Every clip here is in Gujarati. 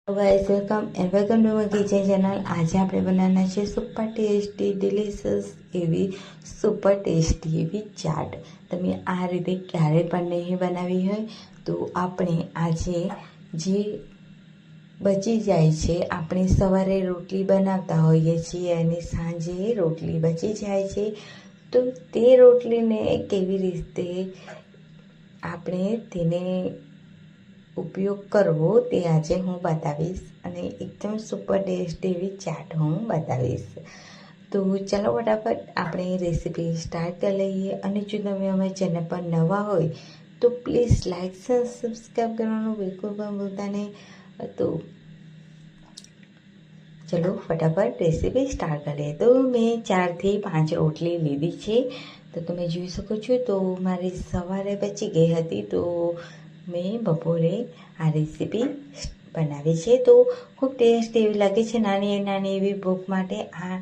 Guys welcome to my kitchen channel. आज આપણે બનાવવાના છે સુપર ટેસ્ટી ડિલિશિયસ એવી સુપર ટેસ્ટી એવી ચાટ। તમે આ રીતે ક્યારે પણ નહીં બનાવી હોય તો આપણે આજે જે બચી જાય છે, આપણે સવારે રોટલી બનાવતા હોઈએ છીએ અને સાંજે રોટલી બચી જાય છે, તો તે રોટલીને કેવી રીતે આપણે તેને ઉપયોગ કરવો તે આજે હું બતાવીશ અને એકદમ સુપર ટેસ્ટી એવી ચાટ હું બતાવીશ। તો ચાલો ફટાફટ આપણે રેસીપી સ્ટાર્ટ કરી લઈએ। અને જો તમે અમારી ચેનલ પર નવા હોય તો પ્લીઝ લાઇક સબસ્ક્રાઈબ કરવાનું બિલકુલ પણ ભૂલતા નહીં। તો ચલો ફટાફટ રેસીપી સ્ટાર્ટ કરીએ। તો મેં 4 થી 5 રોટલી લીધી છે, તો તમે જોઈ શકો છો। તો મારી સવારે બચી ગઈ હતી, તો મેં બપોરે આ રેસીપી બનાવી છે। તો ખૂબ ટેસ્ટી એવી લાગે છે। નાની નાની એવી ભૂખ માટે આ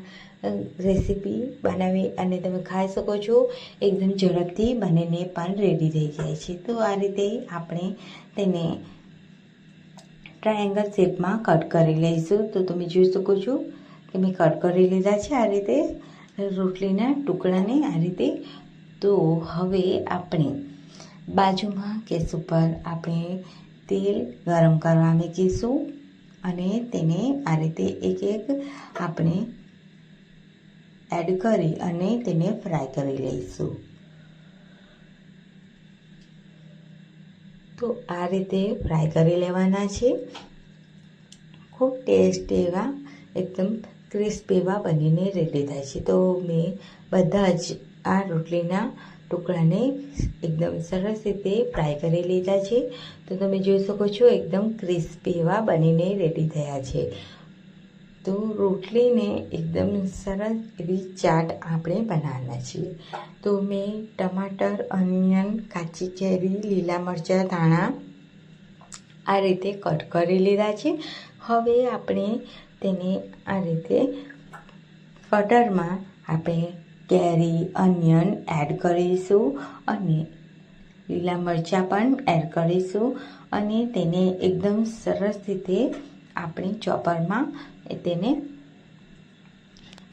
રેસીપી બનાવી અને તમે ખાઈ શકો છો। એકદમ ઝડપથી બનીને પણ રેડી થઈ જાય છે। તો આ રીતે આપણે તેને ટ્રાયેંગલ શેપમાં કટ કરી લઈશું। તો તમે જોઈ શકો છો કે મેં કટ કરી લીધા છે આ રીતે રોટલીના ટુકડાને આ રીતે। તો હવે આપણે બાજુમાં ગેસ ઉપર આપણે તેલ ગરમ કરવા મૂકીશું અને તેને આ રીતે એક એક આપણે એડ કરી અને તેને ફ્રાય કરી લઈશું। તો આ રીતે ફ્રાય કરી લેવાના છે। ખૂબ ટેસ્ટી એવા એકદમ ક્રિસ્પી એવા બનીને રેડી થાય છે। તો મેં બધા જ આ રોટલીના ટુકડાને એકદમ સરસ રીતે ફ્રાય કરી લીધા છે। તો તમે જોઈ શકો છો એકદમ ક્રિસ્પી એવા બનીને રેડી થયા છે। તો રોટલીને એકદમ સરસ એવી ચાટ આપણે બનાવવાના છીએ। તો મેં ટમાટર, અનિયન, કાચી કેરી, લીલા મરચાં, ધાણા આ રીતે કટ કરી લીધા છે। હવે આપણે તેને આ રીતે કટરમાં આપણે કેરી, અનિયન એડ કરીશું અને લીલા મરચાં પણ એડ કરીશું અને તેને એકદમ સરસ રીતે આપણે ચોપરમાં તેને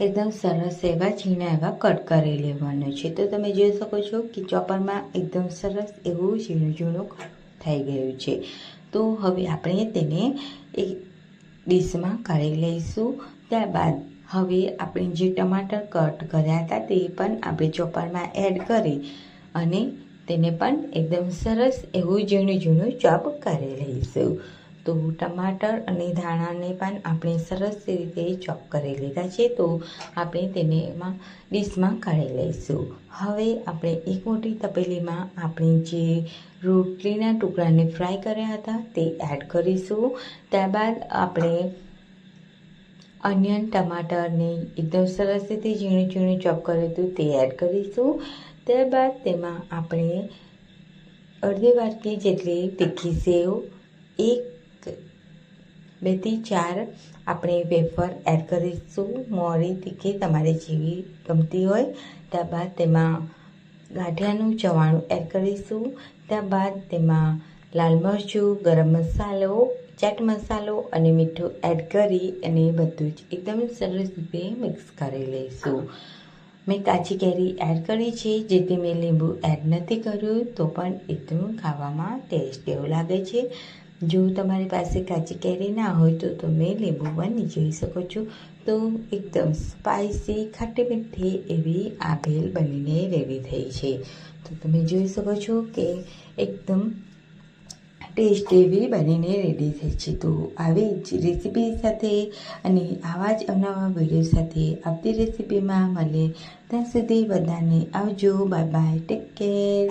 એકદમ સરસ એવા ઝીણા એવા કટ કરી લેવાનું છે। તો તમે જોઈ શકો છો કે ચોપરમાં એકદમ સરસ એવું ઝીણું ઝીણું થઈ ગયું છે। તો હવે આપણે તેને એક ડીશમાં કાઢી લઈશું। ત્યારબાદ હવે આપણે જે ટમાટર કટ કર્યા હતા તે પણ આપણે ચોપરમાં એડ કરી અને તેને પણ એકદમ સરસ એવું ઝીણું ઝીણું ચોપ કરી લઈશું। તો ટમાટર અને ધાણાને પણ આપણે સરસ રીતે ચોપ કરી લીધા છે। તો આપણે તેને એમાં ડીશમાં કાઢી લઈશું। હવે આપણે એક મોટી તપેલીમાં આપણે જે રોટલીના ટુકડાને ફ્રાય કર્યા હતા તે એડ કરીશું। ત્યારબાદ આપણે અનિયન, ટમાટરને એકદમ સરસ રીતે ઝીણું ઝીણું ચોપ કર્યું હતું તે એડ કરીશું। ત્યારબાદ તેમાં આપણે અડધી વાટકી જેટલી તીખી સેવ, 2 થી 4 આપણે વેફર એડ કરીશું, મોરી તીખી તમારે જેવી ગમતી હોય। ત્યારબાદ તેમાં ગાંઠિયાનું ચવાણું એડ કરીશું। ત્યારબાદ તેમાં લાલ મરચું, ગરમ મસાલો, ચાટ મસાલો અને મીઠું એડ કરી અને બધું જ એકદમ સરસ રીતે મિક્સ કરી લઈશું। મેં કાચી કેરી એડ કરી છે, જેથી મેં લીંબુ એડ નથી કર્યું, તો પણ એકદમ ખાવામાં ટેસ્ટ એવું લાગે છે। જો તમારી પાસે કાચી કેરી ના હોય તો તમે લીંબુ પણ જોઈ શકો છો। તો એકદમ સ્પાઇસી ખાટી મીઠી એવી આ ભેળ બનીને રેડી થઈ છે। તો તમે જોઈ શકો છો કે એકદમ ટેસ્ટી એવી બનીને રેડી થઈ છે। તો આવી જ રેસીપી સાથે અને આવા જ અવનવા વિડીયો સાથે આવતી રેસીપીમાં મળીએ। ત્યાં સુધી બધાને આવજો, બાય બાય, ટેક કેર।